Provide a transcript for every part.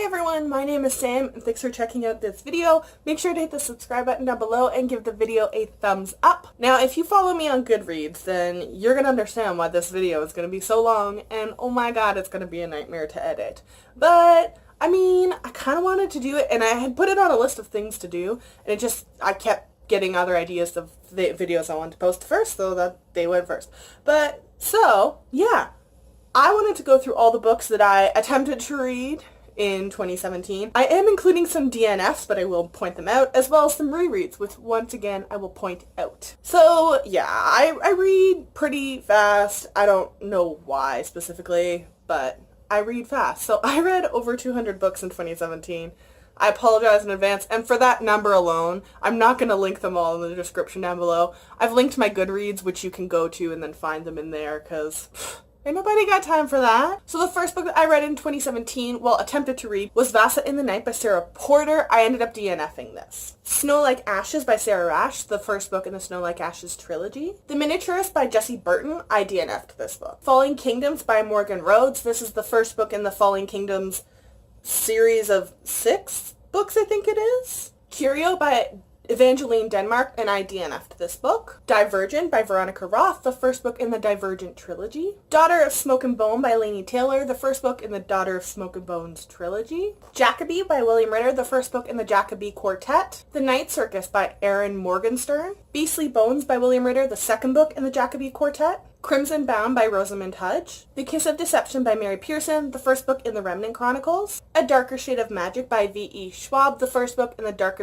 everyone, my name is Sam and thanks for checking out this video. Make sure to hit the subscribe button down below and give the video a thumbs up. Now if you follow me on Goodreads, then you're going to understand why this video is going to be so long and oh my god, it's going to be a nightmare to edit. But I mean, I kind of wanted to do it and I had put it on a list of things to do and I kept getting other ideas of the videos I wanted to post first so that they went first. But so yeah, I wanted to go through all the books that I attempted to read in 2017. I am including some DNFs, but I will point them out, as well as some rereads, which once again I will point out. So yeah, I read pretty fast. I don't know why specifically, but I read fast. So I read over 200 books in 2017. I apologize in advance, and for that number alone, I'm not going to link them all in the description down below. I've linked my Goodreads, which you can go to and then find them in there, because ain't nobody got time for that. So the first book that I read in 2017, well, attempted to read, was Vasa in the Night by Sarah Porter. I ended up DNFing this. Snow Like Ashes by Sarah Rash, the first book in the Snow Like Ashes trilogy. The Miniaturist by Jessie Burton, I DNF'd this book. Falling Kingdoms by Morgan Rhodes, this is the first book in the Falling Kingdoms series of 6 books, I think it is. Curio by Evangeline Denmark, and I DNF'd this book. Divergent by Veronica Roth, the first book in the Divergent trilogy. Daughter of Smoke and Bone by Laini Taylor, the first book in the Daughter of Smoke and Bone's trilogy. Jacoby by William Ritter, the first book in the Jacoby Quartet. The Night Circus by Erin Morgenstern. Beastly Bones by William Ritter, the second book in the Jacoby Quartet. Crimson Bound by Rosamund Hudge. The Kiss of Deception by Mary Pearson, the first book in the Remnant Chronicles. A Darker Shade of Magic by V.E. Schwab, the first book in the Dark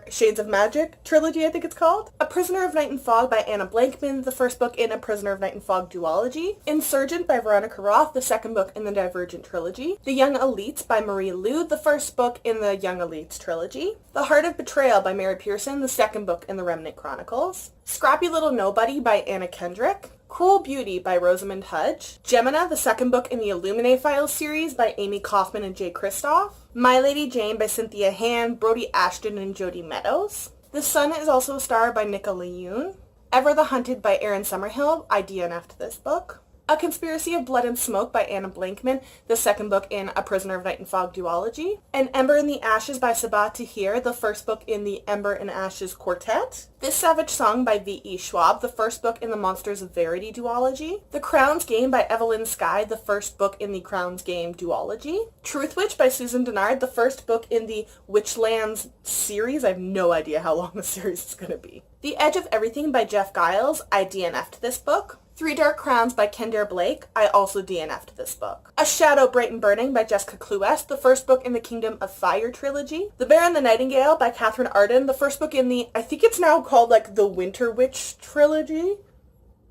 Shades of Magic trilogy, I think it's called. A Prisoner of Night and Fog by Anna Blankman, the first book in A Prisoner of Night and Fog duology. Insurgent by Veronica Roth, the second book in the Divergent trilogy. The Young Elites by Marie Lu, the first book in the Young Elites trilogy. The Heart of Betrayal by Mary Pearson, the second book in the Remnant Chronicles. Scrappy Little Nobody by Anna Kendrick. Cruel Beauty by Rosamund Hudge. Gemina, the second book in the Illuminae Files series by Amy Kaufman and Jay Kristoff. My Lady Jane by Cynthia Han, Brody Ashton, and Jodie Meadows. The Sun is Also a Star by Nicola Yoon. Ever the Hunted by Erin Summerhill, I DNF'd this book. A Conspiracy of Blood and Smoke by Anna Blankman, the second book in A Prisoner of Night and Fog duology. An Ember in the Ashes by Sabaa Tahir, the first book in the Ember and Ashes Quartet. This Savage Song by V.E. Schwab, the first book in the Monsters of Verity duology. The Crown's Game by Evelyn Skye, the first book in the Crown's Game duology. Truth Witch by Susan Dennard, the first book in the Witchlands series. I have no idea how long the series is going to be. The Edge of Everything by Jeff Giles, I DNF'd this book. Three Dark Crowns by Kendare Blake, I also DNF'd this book. A Shadow Bright and Burning by Jessica Cluest, the first book in the Kingdom of Fire trilogy. The Bear and the Nightingale by Catherine Arden, the first book in the, I think it's now called like the Winter Witch trilogy.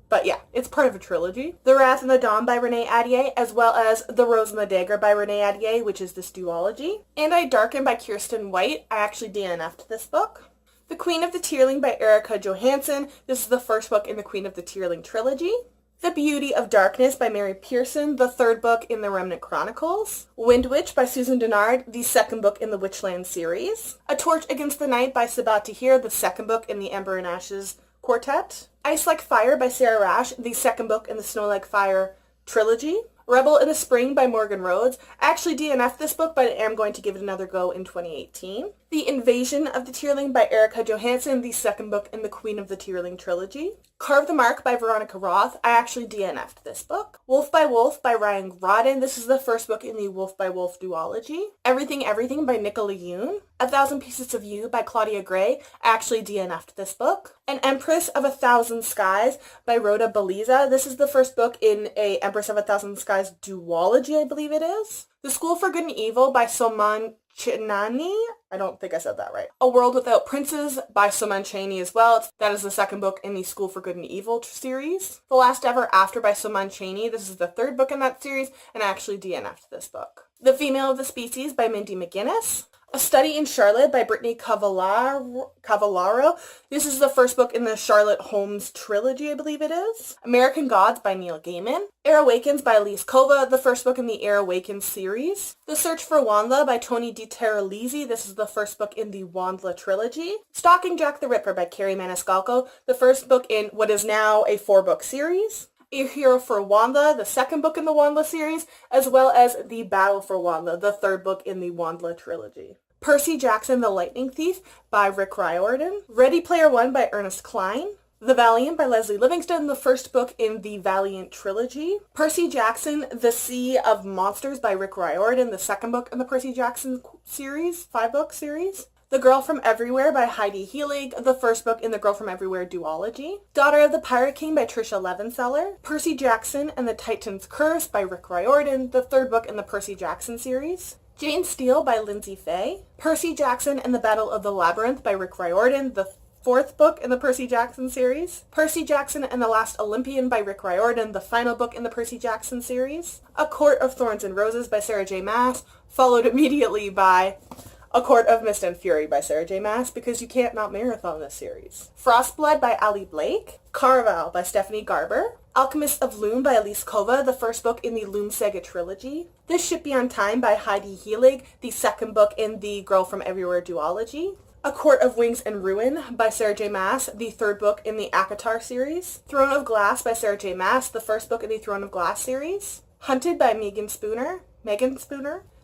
But yeah, it's part of a trilogy. The Wrath and the Dawn by Renee Ahdieh, as well as The Rose and the Dagger by Renee Ahdieh, which is this duology. And I Darken by Kirsten White, I actually DNF'd this book. The Queen of the Tearling by Erica Johansson. This is the first book in the Queen of the Tearling trilogy. The Beauty of Darkness by Mary Pearson, the third book in the Remnant Chronicles. Wind Witch by Susan Dennard, the second book in the Witchland series. A Torch Against the Night by Sabaa Tahir, the second book in the Ember and Ashes Quartet. Ice Like Fire by Sarah Rash, the second book in the Snow Like Fire trilogy. Rebel in the Spring by Morgan Rhodes. I actually DNF'd this book, but I am going to give it another go in 2018. The Invasion of the Tearling by Erica Johansson, the second book in the Queen of the Tearling trilogy. Carve the Mark by Veronica Roth. I actually DNF'd this book. Wolf by Wolf by Ryan Rodden. This is the first book in the Wolf by Wolf duology. Everything Everything by Nicola Yoon. A Thousand Pieces of You by Claudia Gray. I actually DNF'd this book. An Empress of a Thousand Skies by Rhoda Baliza. This is the first book in a Empress of a Thousand Skies duology, I believe it is. The School for Good and Evil by Soman Chinani. I don't think I said that right. A World Without Princes by Soman Chaney as well. That is the second book in the School for Good and Evil series. The Last Ever After by Soman Chaney. This is the third book in that series, and I actually DNF'd this book. The Female of the Species by Mindy McGinnis. A Study in Charlotte by Brittany Cavallaro. This is the first book in the Charlotte Holmes trilogy, I believe it is. American Gods by Neil Gaiman. Air Awakens by Elise Kova, the first book in the Air Awakens series. The Search for Wandla by Tony DiTerlizzi. This is the first book in the Wandla trilogy. Stalking Jack the Ripper by Carrie Maniscalco, the first book in what is now a 4-book series. A Hero for Wanda, the second book in the Wanda series, as well as The Battle for Wanda, the third book in the Wanda trilogy. Percy Jackson, the Lightning Thief by Rick Riordan. Ready Player One by Ernest Cline. The Valiant by Leslie Livingston, the first book in the Valiant trilogy. Percy Jackson, The Sea of Monsters by Rick Riordan, the second book in the Percy Jackson series, 5-book series. The Girl from Everywhere by Heidi Heelig, the first book in the Girl from Everywhere duology. Daughter of the Pirate King by Tricia Levenseller. Percy Jackson and the Titan's Curse by Rick Riordan, the third book in the Percy Jackson series. Jane Steele by Lindsay Fay. Percy Jackson and the Battle of the Labyrinth by Rick Riordan, the fourth book in the Percy Jackson series. Percy Jackson and the Last Olympian by Rick Riordan, the final book in the Percy Jackson series. A Court of Thorns and Roses by Sarah J. Maas, followed immediately by A Court of Mist and Fury by Sarah J. Maas, because you can't not marathon this series. Frostblood by Ali Blake. Caraval by Stephanie Garber. Alchemist of Loom by Elise Kova, the first book in the Loom Saga trilogy. This Ship Beyond Time by Heidi Heelig, the second book in the Girl from Everywhere duology. A Court of Wings and Ruin by Sarah J. Maas, the third book in the ACOTAR series. Throne of Glass by Sarah J. Maas, the first book in the Throne of Glass series. Hunted by Megan Spooner.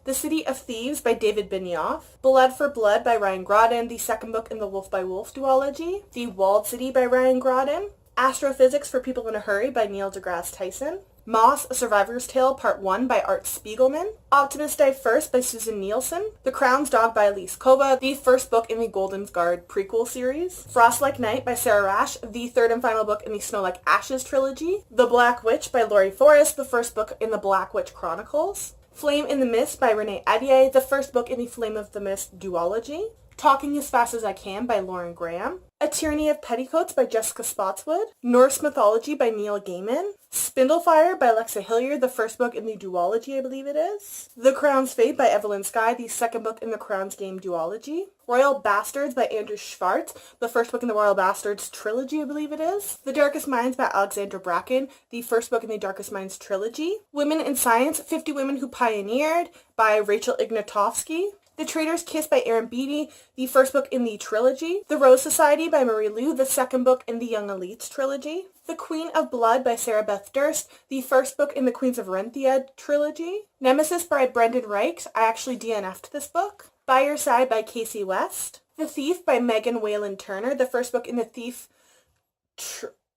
The City of Thieves by David Benioff. Blood for Blood by Ryan Graudin, the second book in the Wolf by Wolf duology. The Walled City by Ryan Graudin. Astrophysics for People in a Hurry by Neil deGrasse Tyson. Moss, A Survivor's Tale Part 1 by Art Spiegelman. Optimus Die First by Susan Nielsen. The Crown's Dog by Elise Kova, the first book in the Golden Guard prequel series. Frost Like Night by Sarah Rash, the third and final book in the Snow Like Ashes trilogy. The Black Witch by Laurie Forrest, the first book in the Black Witch Chronicles. Flame in the Mist by Renee Adier, the first book in the Flame of the Mist duology. Talking as Fast as I Can by Lauren Graham. A Tyranny of Petticoats by Jessica Spotswood. Norse Mythology by Neil Gaiman. Spindlefire by Alexa Hilliard, the first book in the duology, I believe it is. The Crown's Fate by Evelyn Skye, the second book in the Crown's Game duology. Royal Bastards by Andrew Schwartz, the first book in the Royal Bastards trilogy, I believe it is. The Darkest Minds by Alexandra Bracken, the first book in the Darkest Minds trilogy. Women in Science, 50 Women Who Pioneered by Rachel Ignatowski. The Traitor's Kiss by Aaron Beattie, the first book in the trilogy. The Rose Society by Marie Lu, the second book in the Young Elites trilogy. The Queen of Blood by Sarah Beth Durst, the first book in the Queens of Renthia trilogy. Nemesis by Brendan Reichs, I actually DNF'd this book. By Your Side by Casey West. The Thief by Megan Whalen Turner, the first book in the Thief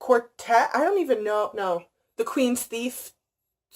Quartet. I don't even know, no. The Queen's Thief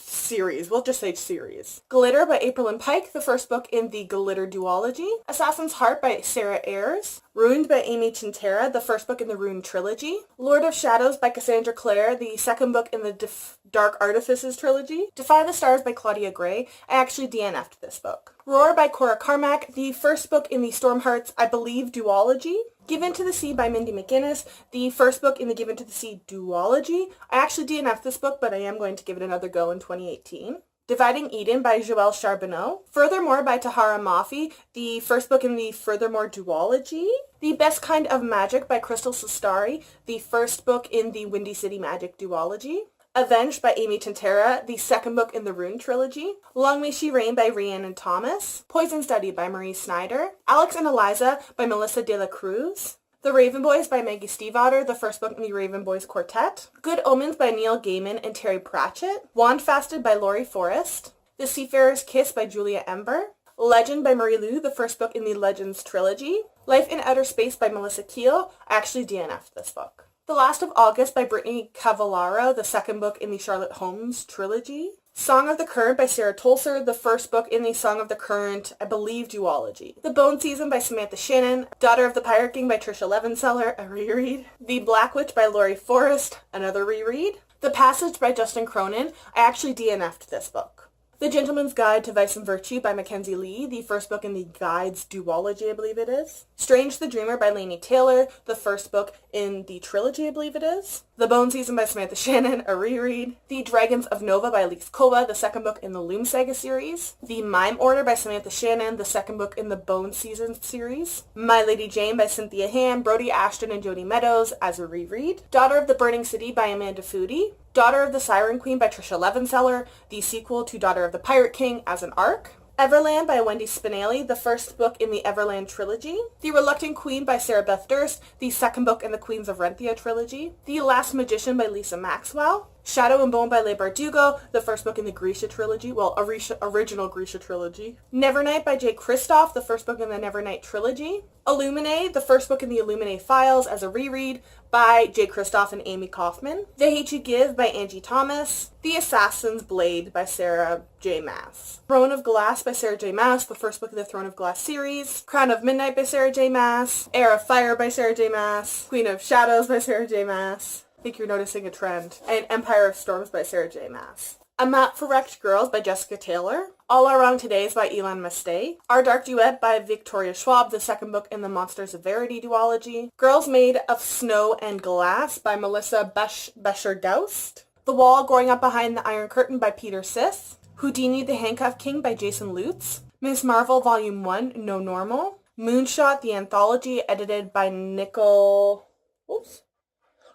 series. We'll just say series. Glitter by April and Pike, the first book in the Glitter duology. Assassin's Heart by Sarah Ayres. Ruined by Amy Chintera, the first book in the Rune trilogy. Lord of Shadows by Cassandra Clare, the second book in the Dark Artifices trilogy. Defy the Stars by Claudia Gray. I actually DNF'd this book. Roar by Cora Carmack, the first book in the Stormhearts, I believe, duology. Given to the Sea by Mindy McGinnis, the first book in the Given to the Sea duology. I actually DNF'd this book, but I am going to give it another go in 2018. Dividing Eden by Joelle Charbonneau. Furthermore by Tahara Mafi, the first book in the Furthermore duology. The Best Kind of Magic by Crystal Sestari, the first book in the Windy City Magic duology. Avenged by Amy Chintera, the second book in the Rune trilogy. Long May She Reign by Rhiannon Thomas. Poison Study by Marie Snyder. Alex and Eliza by Melissa De La Cruz. The Raven Boys by Maggie Stiefvater, the first book in the Raven Boys Quartet. Good Omens by Neil Gaiman and Terry Pratchett. Wand Fasted by Laurie Forrest. The Seafarer's Kiss by Julia Ember. Legend by Marie Lu, the first book in the Legends trilogy. Life in Outer Space by Melissa Keel. I actually DNF'd this book. The Last of August by Brittany Cavallaro, the second book in the Charlotte Holmes trilogy. Song of the Current by Sarah Tolser, the first book in the Song of the Current, I believe, duology. The Bone Season by Samantha Shannon. Daughter of the Pirate King by Tricia Levenseller, a reread. The Black Witch by Laurie Forrest, another reread. The Passage by Justin Cronin. I actually DNF'd this book. The Gentleman's Guide to Vice and Virtue by Mackenzie Lee, the first book in the Guides duology, I believe it is. Strange the Dreamer by Laini Taylor, the first book in the trilogy, I believe it is. The Bone Season by Samantha Shannon, a reread. The Dragons of Nova by Elise Kova, the second book in the Loom Saga series. The Mime Order by Samantha Shannon, the second book in the Bone Season series. My Lady Jane by Cynthia Han, Brody Ashton and Jody Meadows as a reread. Daughter of the Burning City by Amanda Foody. Daughter of the Siren Queen by Tricia Levenseller, the sequel to Daughter of the Pirate King as an arc. Everland by Wendy Spinelli, the first book in the Everland trilogy. The Reluctant Queen by Sarah Beth Durst, the second book in the Queens of Renthia trilogy. The Last Magician by Lisa Maxwell. Shadow and Bone by Leigh Bardugo, the first book in the Grisha trilogy, well, original Grisha trilogy. Nevernight by Jay Kristoff, the first book in the Nevernight trilogy. Illuminae, the first book in the Illuminae Files as a reread by Jay Kristoff and Amy Kaufman. They Hate You Give by Angie Thomas. The Assassin's Blade by Sarah J. Maas. Throne of Glass by Sarah J. Maas, the first book in the Throne of Glass series. Crown of Midnight by Sarah J. Maas. Heir of Fire by Sarah J. Maas. Queen of Shadows by Sarah J. Maas. I think you're noticing a trend. And Empire of Storms by Sarah J. Maas. A Map for Wrecked Girls by Jessica Taylor. All Are Wrong Todays by Elan Mastey. Our Dark Duet by Victoria Schwab, the second book in the Monsters of Verity duology. Girls Made of Snow and Glass by Melissa Becher-Doust. The Wall Growing Up Behind the Iron Curtain by Peter Sith. Houdini the Handcuff King by Jason Lutz. Ms. Marvel Volume 1, No Normal. Moonshot the Anthology, edited by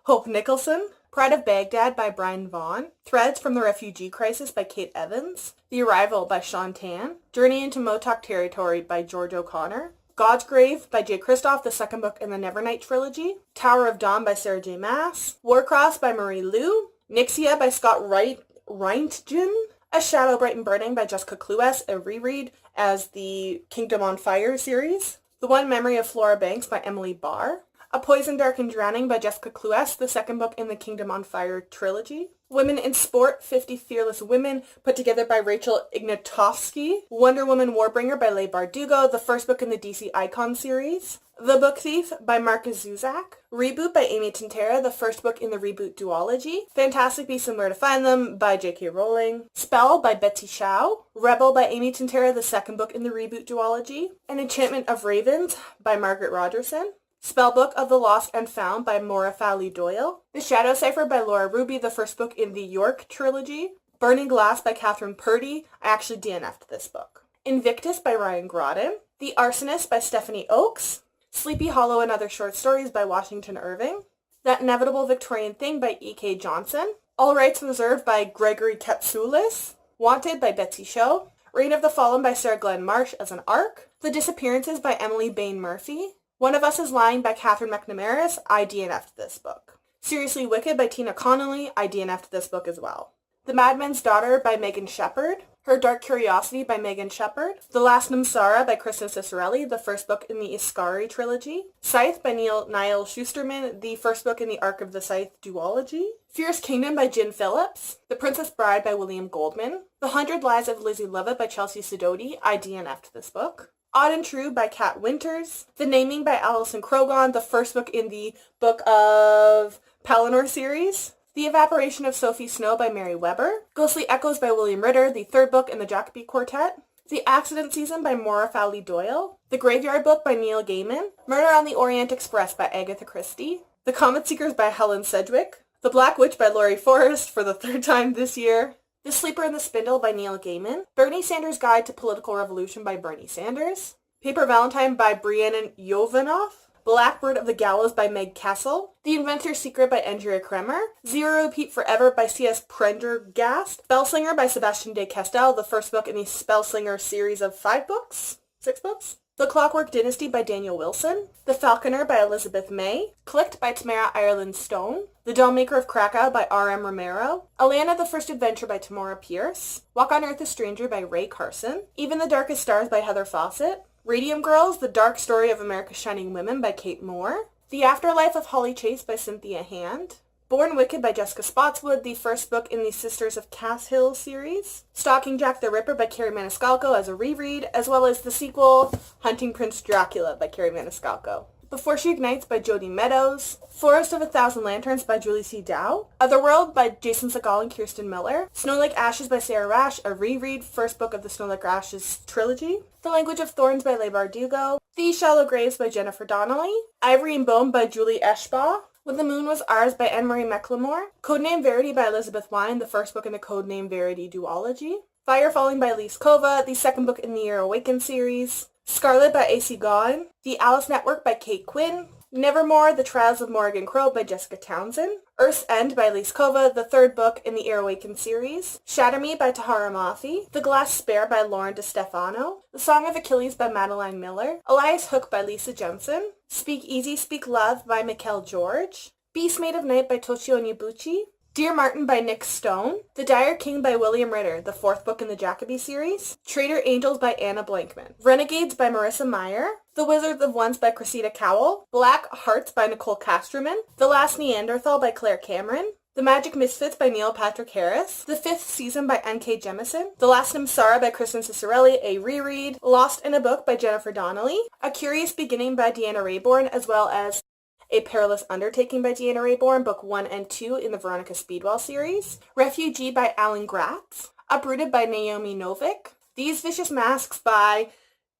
Hope Nicholson. Pride of Baghdad by Brian Vaughan. Threads from the Refugee Crisis by Kate Evans. The Arrival by Sean Tan. Journey into Motok Territory by George O'Connor. God's Grave by Jay Kristoff, the second book in the Nevernight trilogy. Tower of Dawn by Sarah J. Maas. Warcross by Marie Lu. Nixia by Scott Reintgen. A Shadow Bright and Burning by Jessica Cluess, a reread as the Kingdom on Fire series. The One Memory of Flora Banks by Emily Barr. A Poison, Dark, and Drowning by Jessica Cluess, the second book in the Kingdom on Fire trilogy. Women in Sport, 50 Fearless Women, put together by Rachel Ignatowski. Wonder Woman Warbringer by Leigh Bardugo, the first book in the DC Icon series. The Book Thief by Marcus Zuzak. Reboot by Amy Tintera, the first book in the Reboot duology. Fantastic Beasts and Where to Find Them by J.K. Rowling. Spell by Betsy Shao. Rebel by Amy Tintera, the second book in the Reboot duology. An Enchantment of Ravens by Margaret Rogerson. Spellbook of the Lost and Found by Maura Fowley Doyle. The Shadow Cipher by Laura Ruby, the first book in the York trilogy. Burning Glass by Catherine Purdy. I actually DNF'd this book. Invictus by Ryan Groden. The Arsonist by Stephanie Oakes. Sleepy Hollow and Other Short Stories by Washington Irving. That Inevitable Victorian Thing by E.K. Johnson. All Rights Reserved by Gregory Katsoulis. Wanted by Betsy Show. Reign of the Fallen by Sarah Glenn Marsh as an arc. The Disappearances by Emily Bain Murphy. One of Us is Lying by Catherine McNamara's. I DNF'd this book. Seriously Wicked by Tina Connolly. I DNF'd this book as well. The Madman's Daughter by Megan Shepherd. Her Dark Curiosity by Megan Shepherd. The Last Namsara by Kristen Cicerelli, the first book in the Iskari trilogy. Scythe by Niall Schusterman, the first book in the Arc of the Scythe duology. Fierce Kingdom by Jen Phillips. The Princess Bride by William Goldman. The 100 Lies of Lizzie Lovett by Chelsea Sidoti. I DNF'd this book. Odd and True by Kat Winters. The Naming by Alison Krogon, the first book in the Book of Pelennor series. The Evaporation of Sophie Snow by Mary Weber. Ghostly Echoes by William Ritter, the third book in the Jacobi Quartet. The Accident Season by Maura Fowley Doyle. The Graveyard Book by Neil Gaiman. Murder on the Orient Express by Agatha Christie. The Comet Seekers by Helen Sedgwick. The Black Witch by Laurie Forrest for the third time this year. The Sleeper and the Spindle by Neil Gaiman. Bernie Sanders' Guide to Political Revolution by Bernie Sanders. Paper Valentine by Brianna Jovanoff. Blackbird of the Gallows by Meg Kessel. The Inventor's Secret by Andrea Kremer. Zero Repeat Forever by C.S. Prendergast. Spellslinger by Sebastian de Castel, the first book in the Spellslinger series of 6 books. The Clockwork Dynasty by Daniel Wilson. The Falconer by Elizabeth May. Clicked by Tamara Ireland Stone. The Dollmaker of Krakow by R.M. Romero. Alana the First Adventure by Tamora Pierce. Walk on Earth a Stranger by Ray Carson. Even the Darkest Stars by Heather Fawcett. Radium Girls, The Dark Story of America's Shining Women by Kate Moore. The Afterlife of Holly Chase by Cynthia Hand. Born Wicked by Jessica Spotswood, the first book in the Sisters of Cass Hill series. Stalking Jack the Ripper by Carrie Maniscalco as a reread, as well as the sequel, Hunting Prince Dracula by Carrie Maniscalco. Before She Ignites by Jodi Meadows. Forest of a Thousand Lanterns by Julie C. Dow. Otherworld by Jason Segel and Kirsten Miller. Snow Like Ashes by Sarah Rash, a reread, first book of the Snow Like Ashes trilogy. The Language of Thorns by Leigh Bardugo. The Shallow Graves by Jennifer Donnelly. Ivory and Bone by Julie Eschbaugh. When the Moon Was Ours by Anne-Marie McLemore. Codename Verity by Elizabeth Wine, the first book in the Codename Verity duology. Fire Falling by Elise Kova, the second book in the Year Awakened series. Scarlet by A.C. Gaughan. The Alice Network by Kate Quinn. Nevermore, The Trials of Morrigan Crow by Jessica Townsend. Earth's End by Elise Kova, the third book in the Year Awakened series. Shatter Me by Tahara Mafi. The Glass Spare by Lauren DeStefano. The Song of Achilles by Madeline Miller. Elias Hook by Lisa Jensen. Speak Easy, Speak Love by Mikkel George. Beast Made of Night by Toshio Nibuchi. Dear Martin by Nick Stone, The Dire King by William Ritter, the 4th book in the Jacoby series, Traitor Angels by Anna Blankman, Renegades by Marissa Meyer, The Wizards of Once by Cressida Cowell, Black Hearts by Nicole Casterman, The Last Neanderthal by Claire Cameron, The Magic Misfits by Neil Patrick Harris, The 5th Season by N.K. Jemisin, The Last Samsara by Kristen Cicerelli, a reread, Lost in a Book by Jennifer Donnelly, A Curious Beginning by Deanna Raybourn, as well as A Perilous Undertaking by Deanna Raybourn, Book 1 and 2 in the Veronica Speedwell series, Refugee by Alan Gratz, Uprooted by Naomi Novik, These Vicious Masks by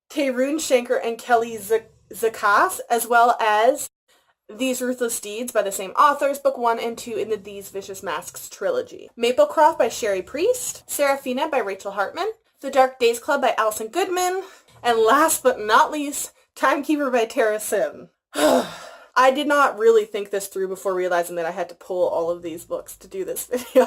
Tarun Shankar and Kelly Zakas, as well as These Ruthless Deeds by the same authors, Book 1 and 2 in the These Vicious Masks trilogy, Maplecroft by Sherry Priest, Seraphina by Rachel Hartman, The Dark Days Club by Alison Goodman, and last but not least, Timekeeper by Tara Sim. I did not really think this through before realizing that I had to pull all of these books to do this video.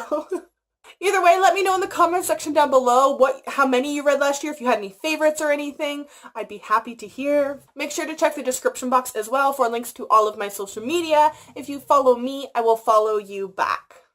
Either way, let me know in the comment section down below how many you read last year, if you had any favorites or anything. I'd be happy to hear. Make sure to check the description box as well for links to all of my social media. If you follow me, I will follow you back.